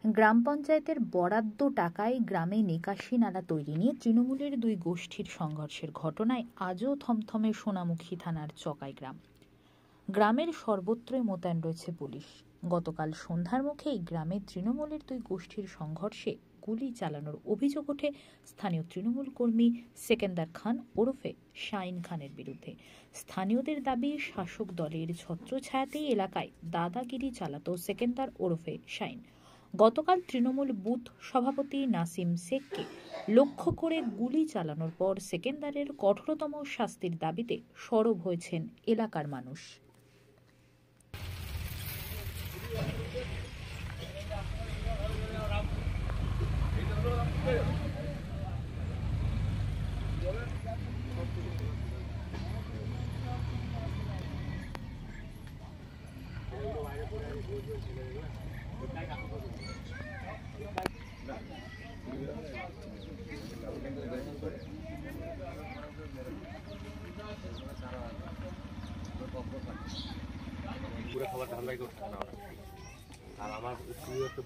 গ্রাম পঞ্চায়েতের বরাদ্দ টাকায় গ্রামে নিকাশি নালা তৈরি নিয়ে তৃণমূলের দুই গোষ্ঠীর সংঘর্ষের ঘটনায় আজও থমথমে সোনামুখী থানার চকাই গ্রাম। গ্রামের সর্বত্রই মোতায়েন রয়েছে পুলিশ। গতকাল সন্ধ্যার মুখেই গ্রামে তৃণমূলের দুই গোষ্ঠীর সংঘর্ষে গুলি চালানোর অভিযোগ ওঠে স্থানীয় তৃণমূল কর্মী সেকেন্দার খান ওরফে শাইন খানের বিরুদ্ধে। স্থানীয়দের দাবি, শাসক দলের ছত্রছায়াতেই এলাকায় দাদাগিরি চালাতো সেকেন্দার ওরফে শাইন। গতকাল তৃণমূল বুথ সভাপতি নাসিম শেখকে লক্ষ্য করে গুলি চালানোর পর সেকেন্দারের কঠোরতম শাস্তির দাবিতে সরব হয়েছেন এলাকার মানুষ। পুরো খাবারটা আমরাই করতে না আর আমার প্রিয় একটা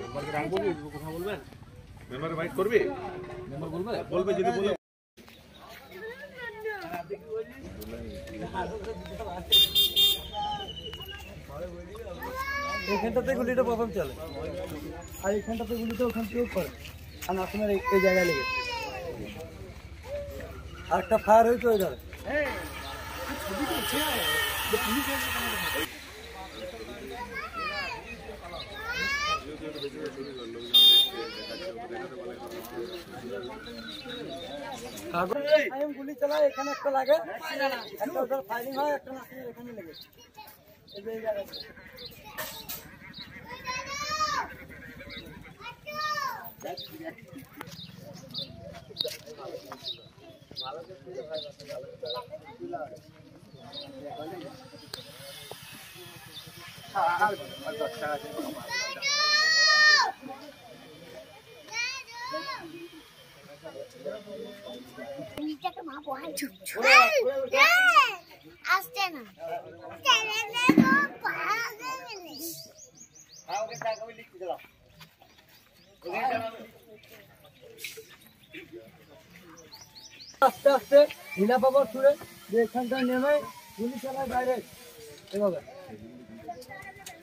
মেম্বারকে রাখবো, কথা বলবেন, মেম্বার বাইট করবে, মেম্বার বলবে যদি বলে এখানটাতে গুলিটা প্রথম চলে আর এখানটাতে গুলিটা ওখান থেকেও করে আর আপনার এই জায়গায় লেগে আর একটা ফায়ার হয়েছে ওই ধরে গুলি চালায় এখানে একটা লাগে, একটা ওদের ফায়ারিং হয়, একটা নাসিমের এখানে লেগে এই জায়গায়। আস্তে আস্তে ঢিলা পাবর ছুড়ে এখানটায় নেমে গুলি চালায় বাইরে এভাবে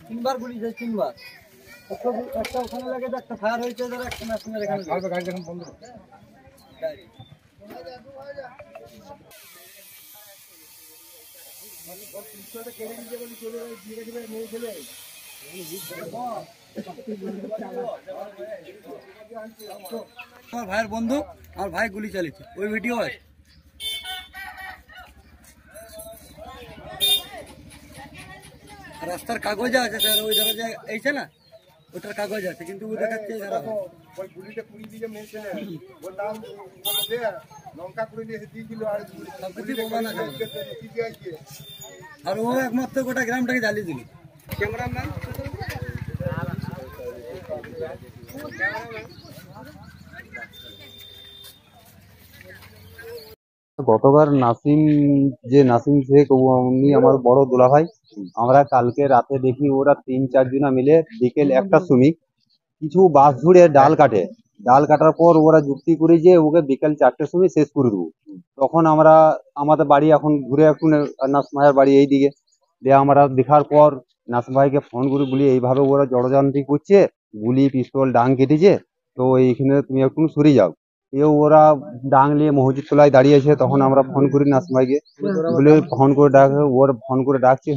তিনবার গুলি যায়, তিনবার একটা ওখানে লাগে, একটা ফায়ার হয়েছে, একটা মেশিনের এখানে গাড়ি যখন বন্ধ আমার ভাইয়ের বন্ধু আর ভাই গুলি চালিয়েছে, ওই ভিডিও আছে। রাস্তার কাগজ আছে স্যার, ওই ধরো যে এইছে না ওটার কাগজ আছে, কিন্তু ওই দেখাচ্ছে ওই গুলিটা 20 দিকে মেরেছিলেন, ওর দাম লঙ্কা করে নিয়ে এসে দিয়েছিল আর আর ও একমাত্র গোটা গ্রামটাকে জ্বালিয়ে দিল। ক্যামেরাম্যান গতকাল নাসিম শেখ উনি আমার বড় দুলাভাই। আমরা কালকে রাতে দেখি ওরা 3-4 জনা মিলে বিকেল 1টার সময় কিছু বাঁশ ঝুড়ে ডাল কাটার পর ওরা যুক্তি করে যে ওকে বিকেল 4টের সময় শেষ করে দেবো। তখন আমরা আমাদের বাড়ি এখন ঘুরে একটু নাসিম ভাইয়ের বাড়ি এই দিকে দিয়ে আমরা দেখার পর নাসিম ভাইকে ফোন করে বলি এইভাবে ওরা জড়যন্ত্রী করছে, গুলি পিস্তল ডাং কেটেছে, তো এইখানে তুমি একটু সরে যাও। ওরা ডাং নিয়ে মসজিদ তলায় দাঁড়িয়েছে, তখন আমরা ফোন করি নাসিম ভাইকে, বলে ফোন করে ডাকছে।